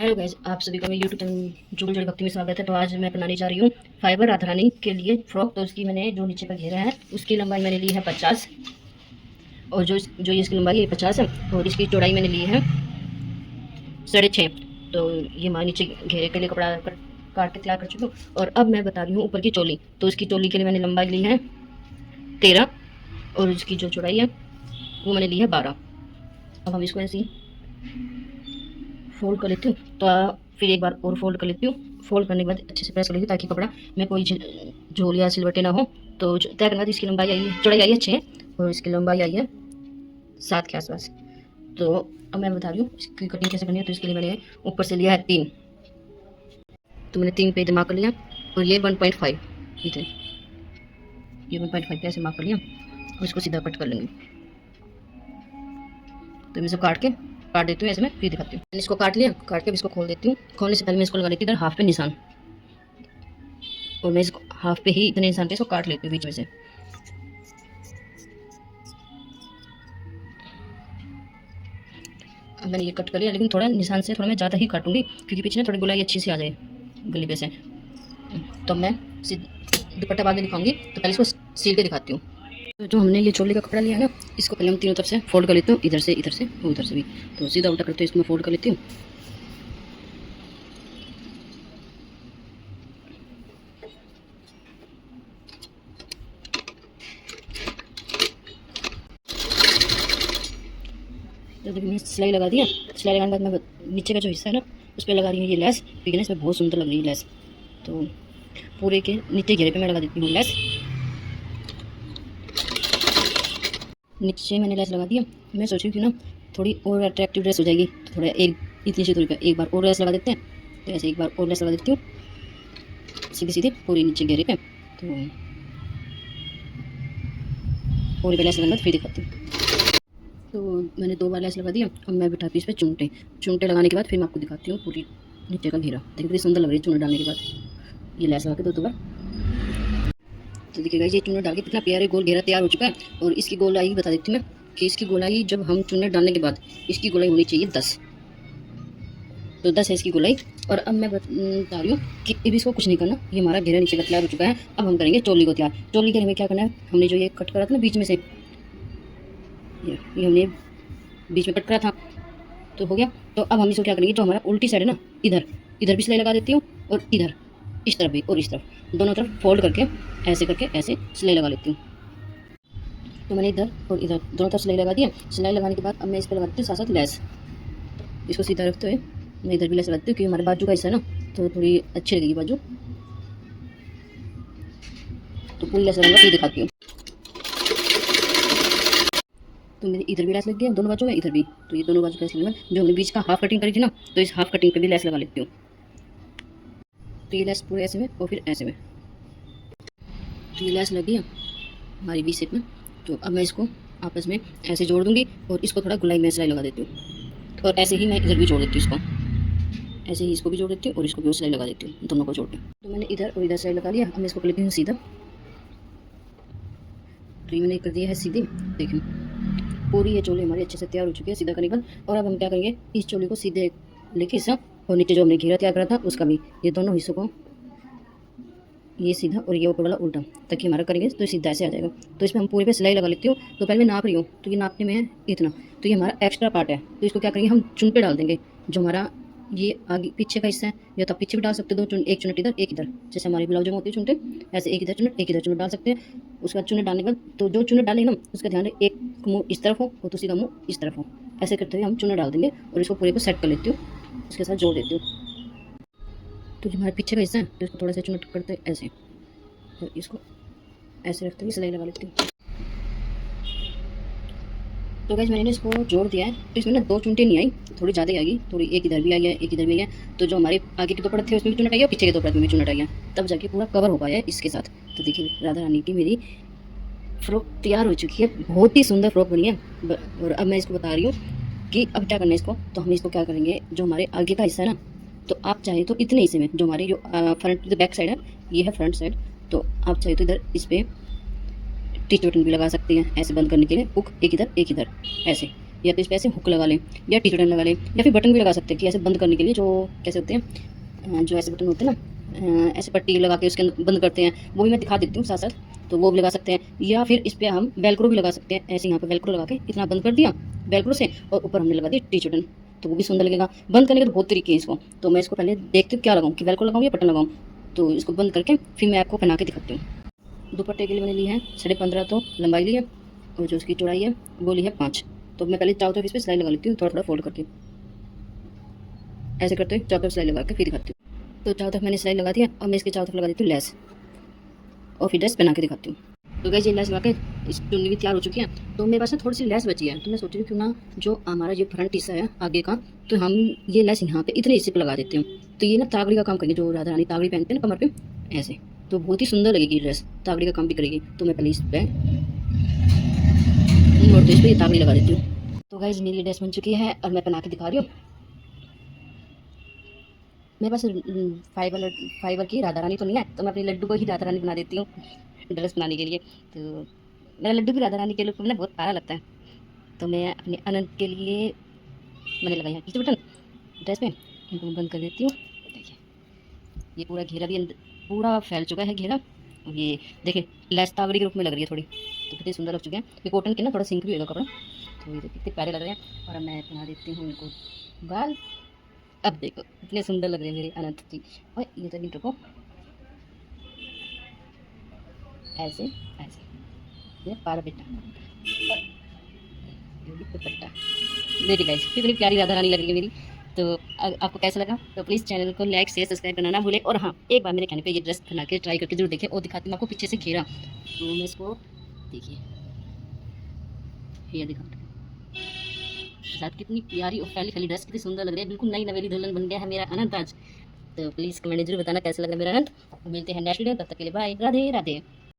Hello guys, आप सभी का मेरे यूट्यूब चैनल जुगल जड़ी भक्ति में स्वागत है। तो आज मैं बनाने जा रही हूँ फाइबर राधा रानी के लिए फ्रॉक। तो उसकी मैंने जो नीचे का घेरा है उसकी लंबाई मैंने ली है 50 और जो इसकी लंबाई है 50 है और इसकी चौड़ाई मैंने ली है 6.5। तो ये हमारे नीचे घेरे के लिए कपड़ा काट के तैयार कर चुकी हूँ। और अब मैं बता रही हूँ ऊपर की चोली। तो इसकी चोली के लिए मैंने लंबाई ली है 13 और इसकी जो चौड़ाई है वो मैंने ली है 12। अब हम इसको ऐसे ही फोल्ड कर लेती हूँ। तो फिर एक बार और फोल्ड कर लेती हूँ। फोल्ड करने के बाद अच्छे से प्रेस कर लेती हूँ ताकि कपड़ा में कोई झोल या सिलवटें ना हो। तो तय करने के बाद इसकी लंबाई आई है, चौड़ाई आई है 6 और इसकी लंबाई आई है 7 के आसपास। तो अब मैं बता रही हूँ इसकी कटिंग कैसे करनी है। तो इसके लिए मैंने ऊपर से लिया है 3, तो मैंने 3 पे मार्क कर लिया और ये 1.5 इधर, ये 1.5 पे ऐसे मार्क कर लिया और इसको सीधा कट कर लेंगे। तो मैं इसको काट देती हूँ ऐसे में, फिर दिखाती हूँ। मैंने इसको काट लिया, काट के इसको खोल देती हूँ। खोलने से पहले मैं इसको लगा लेती हूँ इधर हाफ पे निशान, और मैं इसको हाफ पे ही इतने निशान पे इसको काट लेती हूँ बीच में से। अब मैंने ये कट कर लिया, लेकिन थोड़ा निशान से थोड़ा मैं ज़्यादा ही काटूंगी क्योंकि पीछे ना थोड़ी गुलाई अच्छी सी आ जाए गली पे से। तो मैं दुपट्टा बाद में दिखाऊंगी, तो पहले इसको सील के दिखाती हूँ। तो जो हमने ये चोली का कपड़ा लिया है ना, इसको पहले हम तीनों तरफ से फोल्ड कर लेती हूँ, इधर से उधर से भी। तो सीधा उल्टा करते हुए इसको मैं फोल्ड कर लेती हूँ। तो देखिए मैंने सिलाई लगा दिया। सिलाई लगाने के बाद मैं नीचे का जो हिस्सा है ना उस पर लगा रही हूँ ये लेस, क्योंकि ना इसमें बहुत सुंदर लग रही है लेस। तो पूरे के नीचे घेरे पे मैं लगा देती हूँ लेस। नीचे मैंने लेस लगा दिया। मैं सोच रही हूँ कि ना थोड़ी और अट्रैक्टिव ड्रेस हो जाएगी, तो थोड़ा एक इतनी सी दूरी पर एक बार और लेस लगा देते हैं। तो ऐसे एक बार और लेस लगा देती हूँ सीधे पूरी नीचे घेरे पे। तो पूरी पे लेस लगाने बाद फिर दिखाती हूँ। तो मैंने 2 बार लेस लगा दिया। अब मैं बिठाती हूँ इस पर चुनटे लगाने के बाद फिर मैं आपको दिखाती हूँ पूरी नीचे का घेरा। देखिए कितनी सुंदर लग रही है चुनट डालने के बाद। ये लेस लगा के 2 बार। तो देखिएगा ये चुनट डाल के कितना प्यारे गोल घेरा तैयार हो चुका है। और इसकी गोलाई बता देती हूँ मैं कि इसकी गोलाई जब हम चुनट डालने के बाद इसकी गोलाई होनी चाहिए 10। तो 10 है इसकी गोलाई। और अब मैं बता रही हूँ कि अब इसको कुछ नहीं करना, ये हमारा घेरा नीचे का तैयार हो चुका है। अब हम करेंगे चोली को तैयार। चोली के लिए हमें क्या करना है, हमने जो ये कट करा था ना बीच में से, ये हमने बीच में कट करा था तो हो गया। तो अब हम इसको क्या करेंगे, जो हमारा उल्टी साइड है ना, इधर भी सिलाई लगा देती हूँ और इधर इस तरफ भी और इस तरफ दोनों तरफ फोल्ड करके ऐसे सिलाई लगा लेती हूँ। तो मैंने इधर और इधर दोनों तरफ सिलाई लगा दिया। सिलाई लगाने के बाद अब मैं इस पर लगा देती हूँ साथ साथ लेस। इसको सीधा रखते हुए मैं इधर भी लेस लगाती हूँ क्योंकि हमारे बाजू का हिस्सा है ना, तो थोड़ी अच्छी लगेगी बाजू। तो पूरी लेस लगाऊंगा फिर दिखाती हूँ। तो मेरे इधर भी लेस लग गया दोनों बाजू में, इधर भी। तो ये दोनों बाजू का लेस लगा, जो हमने बीच का हाफ कटिंग करी थी ना, तो इस हाफ कटिंग पे भी लेस लगा लेती हूँ। तो ये लेस पूरे ऐसे में और फिर ऐसे में। तो ये लेस लग गया हमारी वी शेप में। तो अब मैं इसको आपस में ऐसे जोड़ दूंगी और इसको थोड़ा गुलाई में सिलाई लगा देती हूँ। और ऐसे ही मैं इधर भी जोड़ देती हूँ इसको, ऐसे ही इसको भी जोड़ देती हूँ और इसको भी सिलाई लगा देती हूँ, दोनों को जोड़ के। तो मैंने इधर और इधर सिलाई लगा लिया। अब मैं इसको कर लेती हूँ सीधा। तो ये मैंने कर दिया है सीधे। देखिए पूरी ये चोली हमारी अच्छे से तैयार हो चुकी है सीधा करने के बाद। और अब हम क्या करेंगे, इस चोली को सीधे लेके हिस्सा और नीचे जो हमने घेरा तैयार करा था उसका भी, ये दोनों हिस्सों को ये सीधा और ये ऊपर वाला उल्टा, ताकि हमारा करेंगे तो सीधा ऐसे आ जाएगा। तो इसमें हम पूरी पे सिलाई लगा लेती हूँ। तो पहले मैं नाप रही हूँ, तो ये नापने में है इतना, तो ये हमारा एक्स्ट्रा पार्ट है। तो इसको क्या करेंगे, हम चुन पे डाल देंगे। जो हमारा ये आगे पीछे का हिस्सा है, या तो आप पीछे भी डाल सकते हो, एक चुनट इधर एक इधर, जैसे हमारी ब्लाउज में होती है चुनटे, ऐसे एक इधर चुनट डाल सकते हैं। उसका चुनट डालने के बाद तो जो चुनट डालेंगे ना उसका ध्यान रहे, एक मुँह इस तरफ हो और दूसरी का मुँह इस तरफ हो। ऐसे करते हुए हम चुनट डाल देंगे और इसको पूरे पर सेट कर लेती हूँ, इसके साथ जोड़ देती हूँ। तो जो हमारे पीछे का हिस्सा है तो इसको थोड़ा सा चुनट करते ऐसे और इसको ऐसे रखते हुए सिलाई लगा लेती हूँ। तो गाइस मैंने इसको जोड़ दिया है। तो इसमें ना 2 चुनटें नहीं आई, थोड़ी ज़्यादा आएगी, थोड़ी एक इधर भी आई है एक इधर भी आई है। तो जो हमारे आगे के 2 परत थे उसमें भी चुनट आई है और पीछे के 2 परत में भी चुनट आई है, तब जाके पूरा कवर हो पाया है इसके साथ। तो देखिए राधा रानी की मेरी फ्रॉक तैयार हो चुकी है, बहुत ही सुंदर फ्रॉक बनी है। और अब मैं इसको बता रही हूँ कि अब क्या करना है इसको। तो हम इसको क्या करेंगे, जो हमारे आगे का हिस्सा है ना, तो आप चाहे तो इतने हिस्से में जो हमारे जो फ्रंट जो बैक साइड है, ये है फ्रंट साइड, तो आप चाहे तो इधर इस पर टिच बटन भी लगा सकते हैं ऐसे बंद करने के लिए, हुक एक इधर ऐसे। या तो इस पर ऐसे हुक लगा लें या टी शर्ट लगा लें, या फिर बटन भी लगा सकते हैं कि ऐसे बंद करने के लिए, जो कैसे होते हैं, जो ऐसे बटन होते हैं ना, ऐसे पट्टी लगा के उसके अंदर बंद करते हैं, वो भी मैं दिखा देती हूँ साथ साथ। तो वो भी लगा सकते हैं, या फिर इस पर हम वेलक्रो भी लगा सकते हैं। ऐसे यहाँ पे वेलक्रो लगा के इतना बंद कर दिया वेलक्रो से, और ऊपर हमने लगा दिया टी शर्ट, तो वो भी सुंदर लगेगा। बंद करने के तो बहुत तरीके हैं इसको, तो मैं इसको पहले देखती हूँ क्या लगाऊँ, कि वेलक्रो लगाऊँ या बटन लगाऊँ। तो इसको बंद करके फिर मैं आपको पहना के दिखाती हूँ। दुपट्टे के लिए मैंने ली है 15.5 तो लंबाई ली है, और जो उसकी चौड़ाई है वो ली है 5। तो मैं पहले चारों तरफ इस पर सिलाई लगा लेती हूँ, थोड़ा थोड़ा फोल्ड करके, ऐसे करते हुए चारों तरफ सिलाई लगा के फिर दिखाती हूँ। तो चारों तरफ मैंने सिलाई लगा दिया, और मैं इसके चारों तरफ लगा देती हूँ लेस, और फिर ड्रेस पहना के दिखाती हूँ। तो गाइस ये लेस लगा के इस चुन्नी भी तैयार हो चुकी है। तो मेरे पास ना थोड़ी सी लेस बची है, तो मैं सोच रही हूँ क्यों ना जो हमारा ये फ्रंट हिस्सा है आगे का, तो हम ये लेस यहाँ पे इतने हिस्से पे लगा देते हैं। तो ये ना तागड़ी का काम करेगी, जो राधा रानी तागड़ी पहनते हैं ना कमर पे, ऐसे। तो बहुत ही सुंदर लगेगी ड्रेस, तागड़ी का काम भी करेगी। तो मैं पहले इस पर और तो इस पर ये तागड़ी लगा देती हूँ। तो गाइस मेरी ड्रेस बन चुकी है, और मैं पहना के दिखा रही हूँ। मेरे पास फाइबर की राधा रानी तो नहीं है, तो मैं अपनी लड्डू को ही राधा रानी बना देती हूँ ड्रेस बनाने के लिए। तो मेरा लड्डू भी राधा रानी के लुक में ना बहुत प्यारा लगता है। तो मैं अपने अनंत के लिए मैंने लगाया पीछे बटन ड्रेस में, इनको मैं बंद कर देती हूँ। देखिए ये पूरा घेरा भी पूरा फैल चुका है घेरा। और ये देखिए लेस तागड़ी के रूप में लग रही है थोड़ी, तो कितनी सुंदर लग चुके हैं। ये कॉटन के ना थोड़ा सिंक भी होगा कपड़ा। तो ये देखिए कितने प्यारे लग रहे हैं। और अब मैं पहना देती हूँ इनको बाल। अब देखो इतने सुंदर लग रहे हैं मेरे अनंत जी। और ये तो मिनट को ऐसे ऐसे, ये पारा बेटा दुपट्टा। देखिए गाइस कितनी प्यारी राधा रानी लग रही है मेरी। तो आपको कैसा लगा, तो प्लीज़ चैनल को लाइक शेयर सब्सक्राइब करना ना भूलें। और हाँ, एक बार मेरे कहने पे ये ड्रेस बना के ट्राई करके जरूर देखें। और दिखाती हूँ आपको पीछे से घेरा, तो मैं इसको देखिए ये दिखाती हूँ साथ, कितनी प्यारी और फैली फैली ड्रेस, कितनी सुंदर लग रही है। बिल्कुल नई नवेली दुल्हन बन गया है मेरा अनंत आज। तो प्लीज़ कमेंट जरूर बताना कैसा लग रहा है मेरा अनंत। मिलते हैं नेक्स्ट वीडियो, तब तक के लिए बाय, राधे राधे।